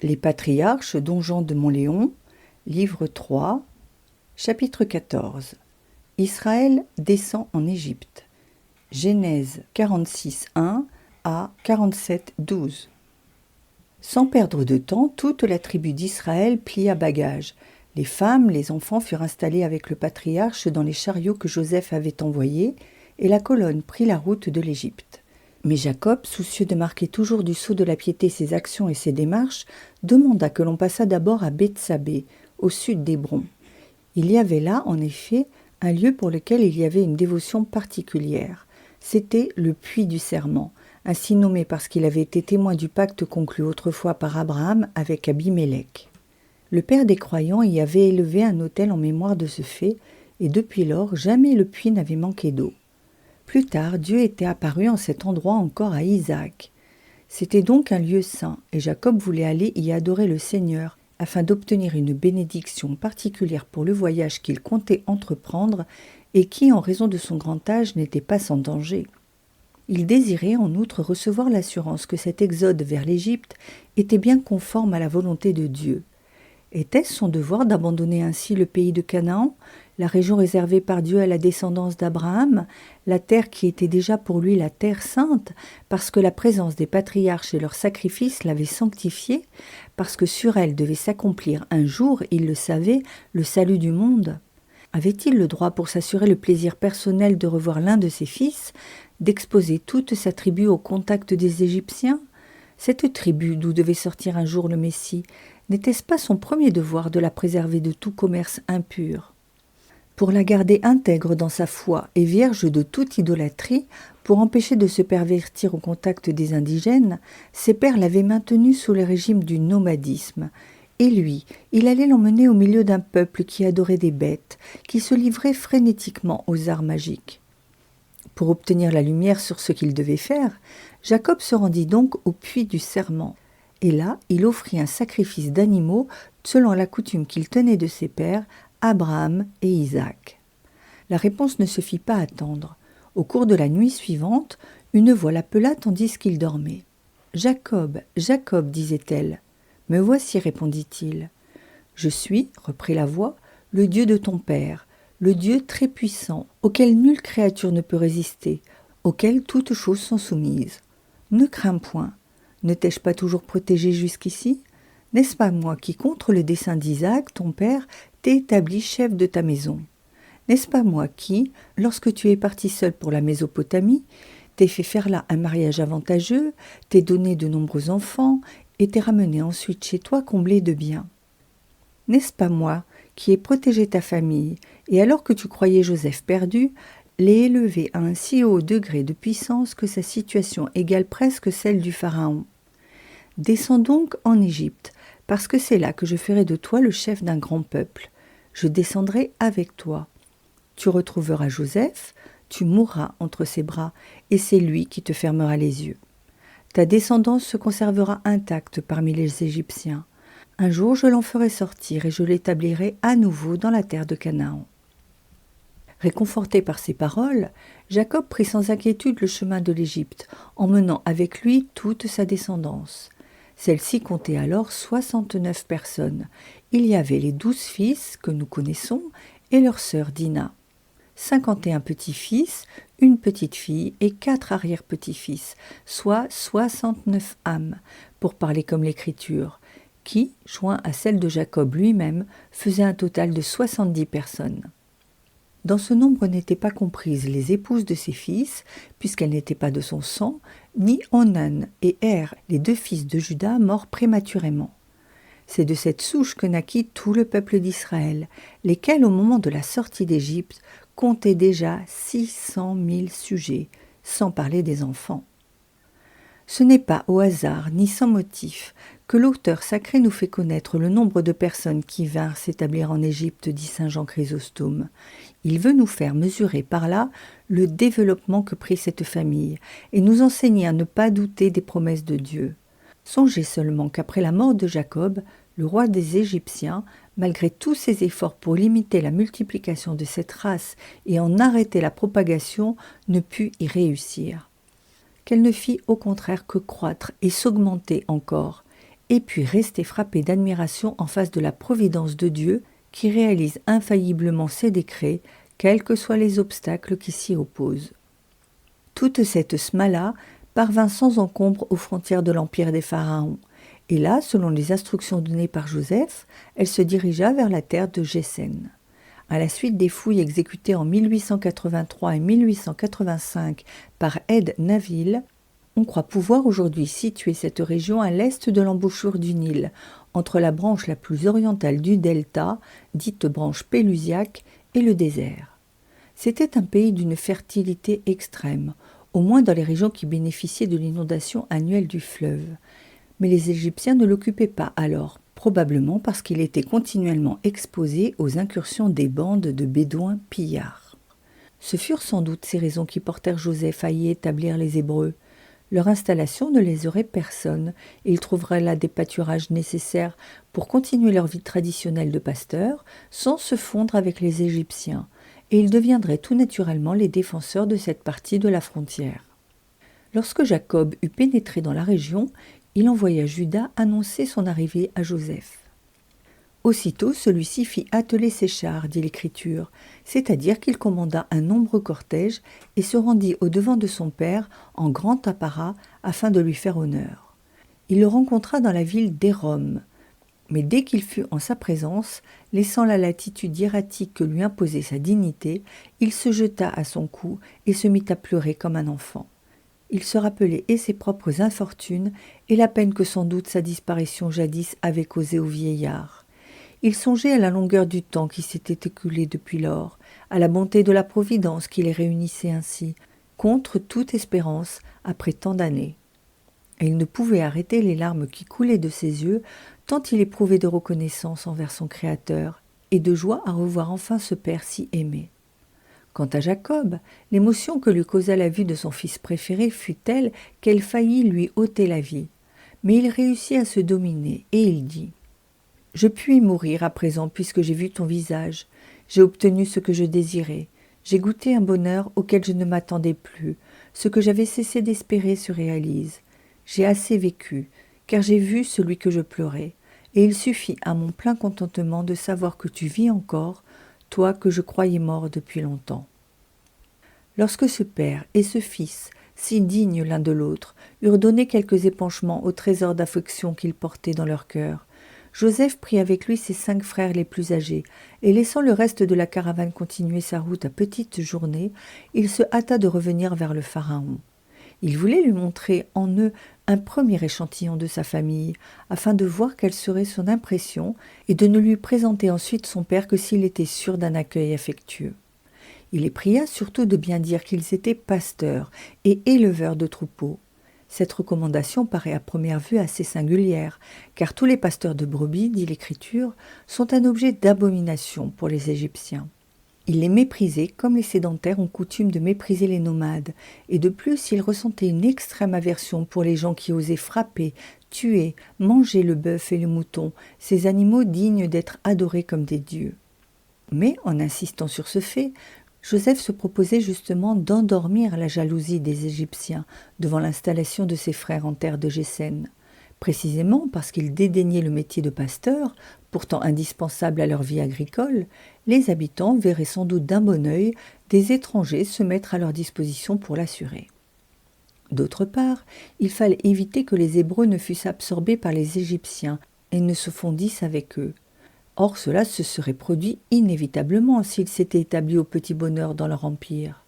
Les patriarches, Don Jean de Montléon, livre 3, chapitre 14. Israël descend en Égypte. Genèse 46:1 à 47:12. Sans perdre de temps, toute la tribu d'Israël plia bagages. Les femmes, les enfants furent installés avec le patriarche dans les chariots que Joseph avait envoyés, et la colonne prit la route de l'Égypte. Mais Jacob, soucieux de marquer toujours du sceau de la piété ses actions et ses démarches, demanda que l'on passât d'abord à Bethsabée, au sud d'Hébron. Il y avait là, en effet, un lieu pour lequel il y avait une dévotion particulière. C'était le puits du serment, ainsi nommé parce qu'il avait été témoin du pacte conclu autrefois par Abraham avec Abimélec. Le père des croyants y avait élevé un autel en mémoire de ce fait, et depuis lors, jamais le puits n'avait manqué d'eau. Plus tard, Dieu était apparu en cet endroit encore à Isaac. C'était donc un lieu saint, et Jacob voulait aller y adorer le Seigneur, afin d'obtenir une bénédiction particulière pour le voyage qu'il comptait entreprendre, et qui, en raison de son grand âge, n'était pas sans danger. Il désirait en outre recevoir l'assurance que cet exode vers l'Égypte était bien conforme à la volonté de Dieu. Était-ce son devoir d'abandonner ainsi le pays de Canaan, la région réservée par Dieu à la descendance d'Abraham, la terre qui était déjà pour lui la terre sainte, parce que la présence des patriarches et leurs sacrifices l'avait sanctifiée, parce que sur elle devait s'accomplir un jour, il le savait, le salut du monde? Avait-il le droit pour s'assurer le plaisir personnel de revoir l'un de ses fils, d'exposer toute sa tribu au contact des Égyptiens? Cette tribu d'où devait sortir un jour le Messie, n'était-ce pas son premier devoir de la préserver de tout commerce impur? Pour la garder intègre dans sa foi et vierge de toute idolâtrie, pour empêcher de se pervertir au contact des indigènes, ses pères l'avaient maintenue sous le régime du nomadisme. Et lui, il allait l'emmener au milieu d'un peuple qui adorait des bêtes, qui se livrait frénétiquement aux arts magiques. Pour obtenir la lumière sur ce qu'il devait faire, Jacob se rendit donc au puits du serment. Et là, il offrit un sacrifice d'animaux selon la coutume qu'il tenait de ses pères, Abraham et Isaac. La réponse ne se fit pas attendre. Au cours de la nuit suivante, une voix l'appela tandis qu'il dormait. « Jacob, Jacob, disait-elle. « Me voici, répondit-il. « Je suis, reprit la voix, le Dieu de ton père, le Dieu très puissant, auquel nulle créature ne peut résister, auquel toutes choses sont soumises. Ne crains point. Ne t'ai-je pas toujours protégé jusqu'ici? N'est-ce pas moi qui, contre le dessein d'Isaac, ton père, t'ai établi chef de ta maison? N'est-ce pas moi qui, lorsque tu es parti seul pour la Mésopotamie, t'ai fait faire là un mariage avantageux, t'ai donné de nombreux enfants, et t'ai ramené ensuite chez toi comblé de biens? N'est-ce pas moi qui ai protégé ta famille, et alors que tu croyais Joseph perdu, l'ai élevé à un si haut degré de puissance que sa situation égale presque celle du Pharaon? Descends donc en Égypte, parce que c'est là que je ferai de toi le chef d'un grand peuple. Je descendrai avec toi. Tu retrouveras Joseph, tu mourras entre ses bras, et c'est lui qui te fermera les yeux. Ta descendance se conservera intacte parmi les Égyptiens. Un jour je l'en ferai sortir et je l'établirai à nouveau dans la terre de Canaan. » Réconforté par ces paroles, Jacob prit sans inquiétude le chemin de l'Égypte, emmenant avec lui toute sa descendance. Celle-ci comptait alors 69 personnes. Il y avait les 12 fils que nous connaissons et leur sœur Dina. 51 petits-fils, une petite-fille et 4 arrière-petits-fils, soit 69 âmes, pour parler comme l'Écriture, qui, joint à celle de Jacob lui-même, faisait un total de 70 personnes. Dans ce nombre n'étaient pas comprises les épouses de ses fils, puisqu'elles n'étaient pas de son sang, ni Onan et Er, les 2 fils de Juda, morts prématurément. C'est de cette souche que naquit tout le peuple d'Israël, lesquels, au moment de la sortie d'Égypte, comptaient déjà 600 000 sujets, sans parler des enfants. Ce n'est pas au hasard, ni sans motif, que l'auteur sacré nous fait connaître le nombre de personnes qui vinrent s'établir en Égypte, dit saint Jean Chrysostome. Il veut nous faire mesurer par là le développement que prit cette famille et nous enseigner à ne pas douter des promesses de Dieu. Songez seulement qu'après la mort de Jacob, le roi des Égyptiens, malgré tous ses efforts pour limiter la multiplication de cette race et en arrêter la propagation, ne put y réussir. Qu'elle ne fit au contraire que croître et s'augmenter encore. et puis rester frappé d'admiration en face de la providence de Dieu qui réalise infailliblement ses décrets, quels que soient les obstacles qui s'y opposent. Toute cette smala parvint sans encombre aux frontières de l'empire des Pharaons, et là, selon les instructions données par Joseph, elle se dirigea vers la terre de Gésen. À la suite des fouilles exécutées en 1883 et 1885 par Ed Naville, on croit pouvoir aujourd'hui situer cette région à l'est de l'embouchure du Nil, entre la branche la plus orientale du delta, dite branche pélusiaque, et le désert. C'était un pays d'une fertilité extrême, au moins dans les régions qui bénéficiaient de l'inondation annuelle du fleuve. Mais les Égyptiens ne l'occupaient pas alors, probablement parce qu'il était continuellement exposé aux incursions des bandes de bédouins pillards. Ce furent sans doute ces raisons qui portèrent Joseph à y établir les Hébreux. Leur installation ne léserait personne, et ils trouveraient là des pâturages nécessaires pour continuer leur vie traditionnelle de pasteurs, sans se fondre avec les Égyptiens, et ils deviendraient tout naturellement les défenseurs de cette partie de la frontière. Lorsque Jacob eut pénétré dans la région, il envoya Juda annoncer son arrivée à Joseph. Aussitôt, celui-ci fit atteler ses chars, dit l'Écriture, c'est-à-dire qu'il commanda un nombreux cortège et se rendit au-devant de son père en grand apparat afin de lui faire honneur. Il le rencontra dans la ville d'Érom, mais dès qu'il fut en sa présence, laissant la latitude hiératique que lui imposait sa dignité, il se jeta à son cou et se mit à pleurer comme un enfant. Il se rappelait et ses propres infortunes et la peine que sans doute sa disparition jadis avait causée au vieillard. Il songeait à la longueur du temps qui s'était écoulé depuis lors, à la bonté de la Providence qui les réunissait ainsi, contre toute espérance après tant d'années. Et il ne pouvait arrêter les larmes qui coulaient de ses yeux, tant il éprouvait de reconnaissance envers son Créateur, et de joie à revoir enfin ce Père si aimé. Quant à Jacob, l'émotion que lui causa la vue de son fils préféré fut telle qu'elle faillit lui ôter la vie. Mais il réussit à se dominer, et il dit « Je puis mourir à présent puisque j'ai vu ton visage. J'ai obtenu ce que je désirais. J'ai goûté un bonheur auquel je ne m'attendais plus. Ce que j'avais cessé d'espérer se réalise. J'ai assez vécu, car j'ai vu celui que je pleurais. Et il suffit à mon plein contentement de savoir que tu vis encore, toi que je croyais mort depuis longtemps. » Lorsque ce père et ce fils, si dignes l'un de l'autre, eurent donné quelques épanchements au trésor d'affection qu'ils portaient dans leur cœur, Joseph prit avec lui ses 5 frères les plus âgés, et laissant le reste de la caravane continuer sa route à petites journées, il se hâta de revenir vers le Pharaon. Il voulait lui montrer en eux un premier échantillon de sa famille, afin de voir quelle serait son impression et de ne lui présenter ensuite son père que s'il était sûr d'un accueil affectueux. Il les pria surtout de bien dire qu'ils étaient pasteurs et éleveurs de troupeaux. Cette recommandation paraît à première vue assez singulière, car tous les pasteurs de brebis, dit l'Écriture, sont un objet d'abomination pour les Égyptiens. Ils les méprisaient comme les sédentaires ont coutume de mépriser les nomades, et de plus ils ressentaient une extrême aversion pour les gens qui osaient frapper, tuer, manger le bœuf et le mouton, ces animaux dignes d'être adorés comme des dieux. Mais, en insistant sur ce fait, Joseph se proposait justement d'endormir la jalousie des Égyptiens devant l'installation de ses frères en terre de Gésen. Précisément parce qu'ils dédaignaient le métier de pasteur, pourtant indispensable à leur vie agricole, les habitants verraient sans doute d'un bon œil des étrangers se mettre à leur disposition pour l'assurer. D'autre part, il fallait éviter que les Hébreux ne fussent absorbés par les Égyptiens et ne se fondissent avec eux. Or, cela se serait produit inévitablement s'ils s'étaient établis au petit bonheur dans leur empire.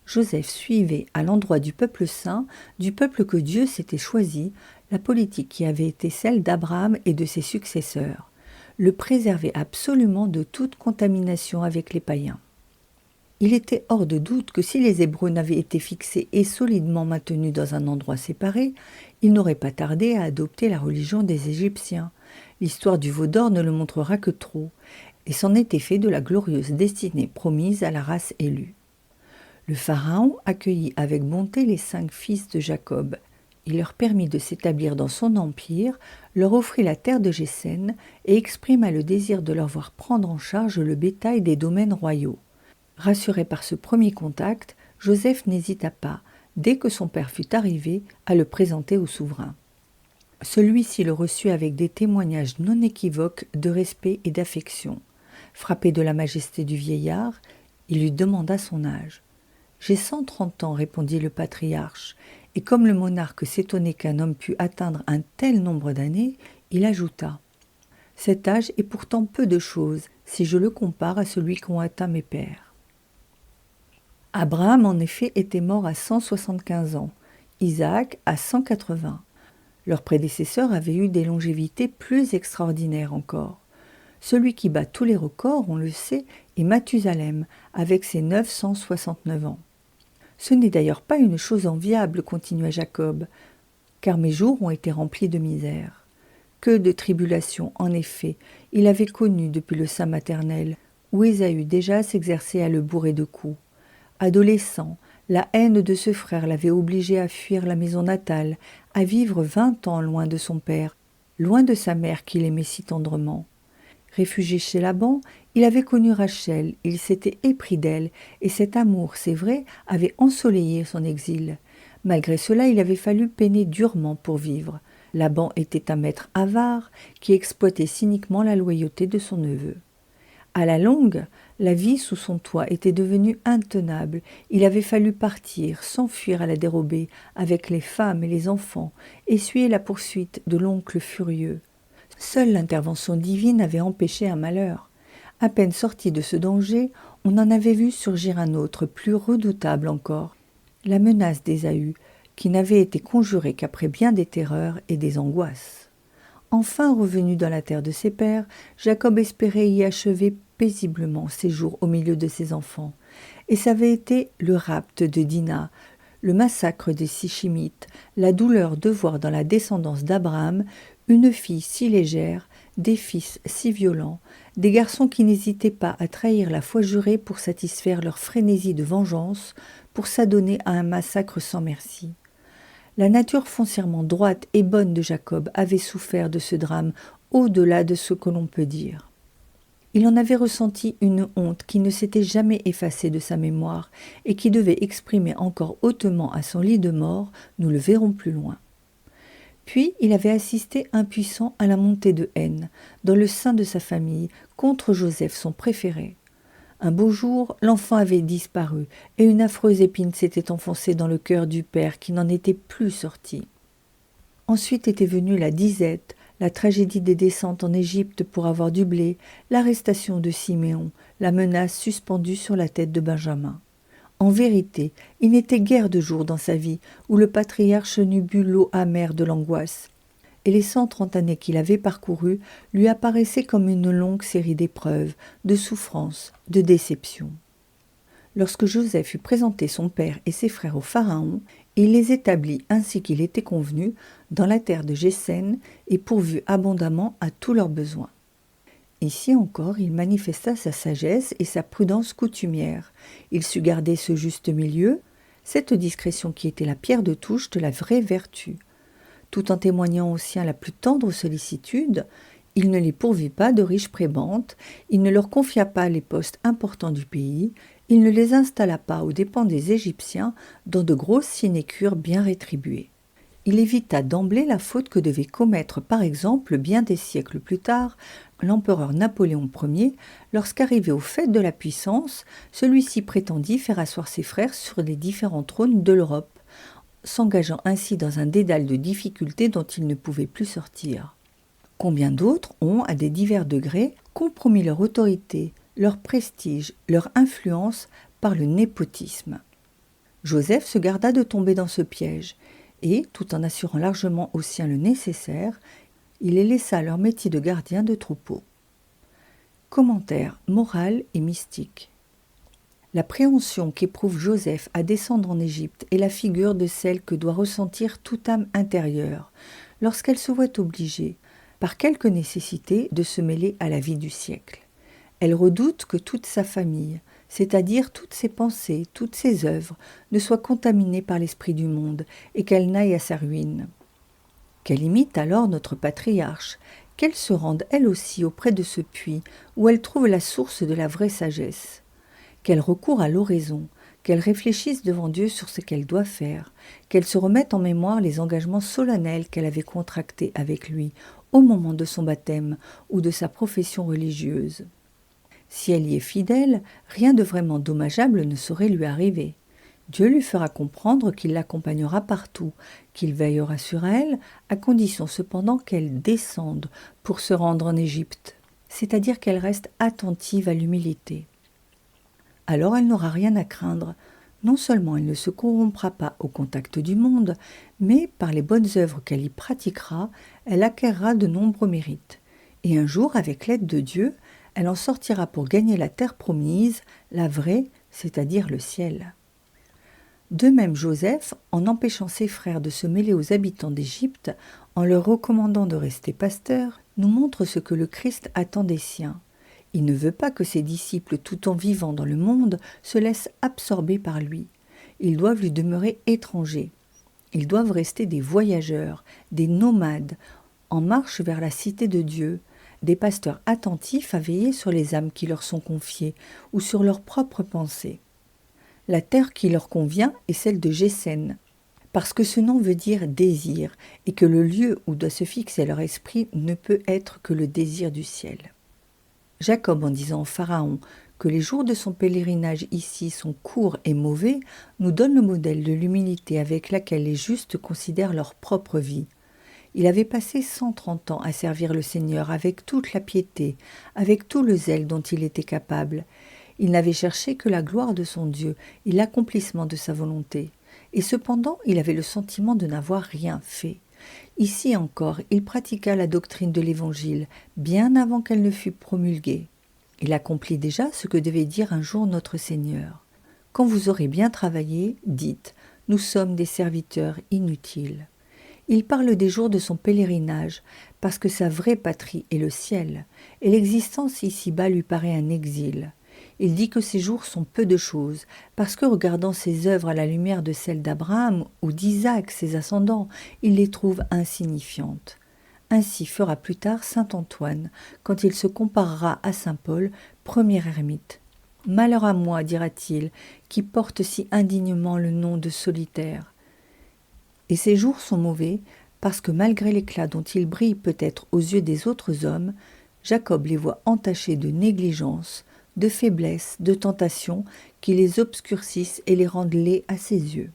Joseph suivait à l'endroit du peuple saint, du peuple que Dieu s'était choisi, la politique qui avait été celle d'Abraham et de ses successeurs, le préserver absolument de toute contamination avec les païens. Il était hors de doute que si les Hébreux n'avaient été fixés et solidement maintenus dans un endroit séparé, ils n'auraient pas tardé à adopter la religion des Égyptiens. L'histoire du veau d'or ne le montrera que trop, et c'en était fait de la glorieuse destinée promise à la race élue. Le Pharaon accueillit avec bonté les 5 fils de Jacob. Il leur permit de s'établir dans son empire, leur offrit la terre de Gésen et exprima le désir de leur voir prendre en charge le bétail des domaines royaux. Rassuré par ce premier contact, Joseph n'hésita pas, dès que son père fut arrivé, à le présenter au souverain. Celui-ci le reçut avec des témoignages non équivoques de respect et d'affection. Frappé de la majesté du vieillard, il lui demanda son âge. « J'ai 130 ans, répondit le patriarche, et comme le monarque s'étonnait qu'un homme pût atteindre un tel nombre d'années, il ajouta « Cet âge est pourtant peu de chose si je le compare à celui qu'ont atteint mes pères. » Abraham, en effet, était mort à 175 ans, Isaac à 180. Leurs prédécesseurs avaient eu des longévités plus extraordinaires encore. Celui qui bat tous les records, on le sait, est Mathusalem, avec ses 969 ans. Ce n'est d'ailleurs pas une chose enviable, continua Jacob, car mes jours ont été remplis de misère. Que de tribulations, en effet, il avait connues depuis le sein maternel, où Ésaü déjà s'exerçait à le bourrer de coups. Adolescent, la haine de ce frère l'avait obligé à fuir la maison natale, à vivre 20 ans loin de son père, loin de sa mère qu'il aimait si tendrement. Réfugié chez Laban, il avait connu Rachel, il s'était épris d'elle, et cet amour, c'est vrai, avait ensoleillé son exil. Malgré cela, il avait fallu peiner durement pour vivre. Laban était un maître avare qui exploitait cyniquement la loyauté de son neveu. À la longue, la vie sous son toit était devenue intenable. Il avait fallu partir, s'enfuir à la dérobée, avec les femmes et les enfants, essuyer la poursuite de l'oncle furieux. Seule l'intervention divine avait empêché un malheur. À peine sorti de ce danger, on en avait vu surgir un autre, plus redoutable encore, la menace d'Ésaü, qui n'avait été conjurée qu'après bien des terreurs et des angoisses. Enfin revenu dans la terre de ses pères, Jacob espérait y achever paisiblement ses jours au milieu de ses enfants. Et ça avait été le rapt de Dinah, le massacre des Sichimites, la douleur de voir dans la descendance d'Abraham une fille si légère, des fils si violents, des garçons qui n'hésitaient pas à trahir la foi jurée pour satisfaire leur frénésie de vengeance, pour s'adonner à un massacre sans merci. La nature foncièrement droite et bonne de Jacob avait souffert de ce drame au-delà de ce que l'on peut dire. Il en avait ressenti une honte qui ne s'était jamais effacée de sa mémoire et qui devait exprimer encore hautement à son lit de mort, nous le verrons plus loin. Puis il avait assisté impuissant à la montée de haine, dans le sein de sa famille, contre Joseph, son préféré. Un beau jour, l'enfant avait disparu, et une affreuse épine s'était enfoncée dans le cœur du père qui n'en était plus sorti. Ensuite était venue la disette, la tragédie des descentes en Égypte pour avoir du blé, l'arrestation de Siméon, la menace suspendue sur la tête de Benjamin. En vérité, il n'était guère de jour dans sa vie où le patriarche n'eût bu l'eau amère de l'angoisse, et les 130 années qu'il avait parcourues lui apparaissaient comme une longue série d'épreuves, de souffrances, de déceptions. Lorsque Joseph eut présenté son père et ses frères au Pharaon, il les établit ainsi qu'il était convenu dans la terre de Gésène et pourvut abondamment à tous leurs besoins. Ici encore, il manifesta sa sagesse et sa prudence coutumière. Il sut garder ce juste milieu, cette discrétion qui était la pierre de touche de la vraie vertu. Tout en témoignant aux siens la plus tendre sollicitude, il ne les pourvit pas de riches prébendes, il ne leur confia pas les postes importants du pays, il ne les installa pas aux dépens des Égyptiens dans de grosses sinécures bien rétribuées. Il évita d'emblée la faute que devait commettre par exemple bien des siècles plus tard l'empereur Napoléon Ier lorsqu'arrivé au faîte de la puissance, celui-ci prétendit faire asseoir ses frères sur les différents trônes de l'Europe, s'engageant ainsi dans un dédale de difficultés dont il ne pouvait plus sortir. Combien d'autres ont, à des divers degrés, compromis leur autorité, leur prestige, leur influence par le népotisme. Joseph se garda de tomber dans ce piège, et, tout en assurant largement aux siens le nécessaire, il les laissa leur métier de gardien de troupeau. Commentaire moral et mystique. La préhension qu'éprouve Joseph à descendre en Égypte est la figure de celle que doit ressentir toute âme intérieure lorsqu'elle se voit obligée, par quelque nécessité, de se mêler à la vie du siècle. Elle redoute que toute sa famille, c'est-à-dire toutes ses pensées, toutes ses œuvres, ne soient contaminées par l'esprit du monde et qu'elle n'aille à sa ruine. Qu'elle imite alors notre patriarche, qu'elle se rende elle aussi auprès de ce puits où elle trouve la source de la vraie sagesse, qu'elle recourt à l'oraison, qu'elle réfléchisse devant Dieu sur ce qu'elle doit faire, qu'elle se remette en mémoire les engagements solennels qu'elle avait contractés avec lui au moment de son baptême ou de sa profession religieuse. Si elle y est fidèle, rien de vraiment dommageable ne saurait lui arriver. Dieu lui fera comprendre qu'il l'accompagnera partout, qu'il veillera sur elle, à condition cependant qu'elle descende pour se rendre en Égypte, c'est-à-dire qu'elle reste attentive à l'humilité. Alors elle n'aura rien à craindre. Non seulement elle ne se corrompra pas au contact du monde, mais par les bonnes œuvres qu'elle y pratiquera, elle acquerra de nombreux mérites. Et un jour, avec l'aide de Dieu, elle en sortira pour gagner la terre promise, la vraie, c'est-à-dire le ciel. De même, Joseph, en empêchant ses frères de se mêler aux habitants d'Égypte, en leur recommandant de rester pasteurs, nous montre ce que le Christ attend des siens. Il ne veut pas que ses disciples, tout en vivant dans le monde, se laissent absorber par lui. Ils doivent lui demeurer étrangers. Ils doivent rester des voyageurs, des nomades, en marche vers la cité de Dieu, des pasteurs attentifs à veiller sur les âmes qui leur sont confiées ou sur leurs propres pensées. La terre qui leur convient est celle de Gésen, parce que ce nom veut dire désir, et que le lieu où doit se fixer leur esprit ne peut être que le désir du ciel. Jacob, en disant au Pharaon que les jours de son pèlerinage ici sont courts et mauvais, nous donne le modèle de l'humilité avec laquelle les justes considèrent leur propre vie. Il avait passé 130 ans à servir le Seigneur avec toute la piété, avec tout le zèle dont il était capable. Il n'avait cherché que la gloire de son Dieu et l'accomplissement de sa volonté. Et cependant, il avait le sentiment de n'avoir rien fait. Ici encore, il pratiqua la doctrine de l'Évangile, bien avant qu'elle ne fût promulguée. Il accomplit déjà ce que devait dire un jour notre Seigneur. Quand vous aurez bien travaillé, dites, nous sommes des serviteurs inutiles. Il parle des jours de son pèlerinage, parce que sa vraie patrie est le ciel, et l'existence ici-bas lui paraît un exil. Il dit que ces jours sont peu de choses, parce que regardant ses œuvres à la lumière de celles d'Abraham ou d'Isaac, ses ascendants, il les trouve insignifiantes. Ainsi fera plus tard saint Antoine, quand il se comparera à saint Paul, premier ermite. « Malheur à moi, dira-t-il, qui porte si indignement le nom de solitaire. » Et ces jours sont mauvais, parce que malgré l'éclat dont ils brillent peut-être aux yeux des autres hommes, Jacob les voit entachés de négligence, de faiblesse, de tentation, qui les obscurcissent et les rendent laids à ses yeux.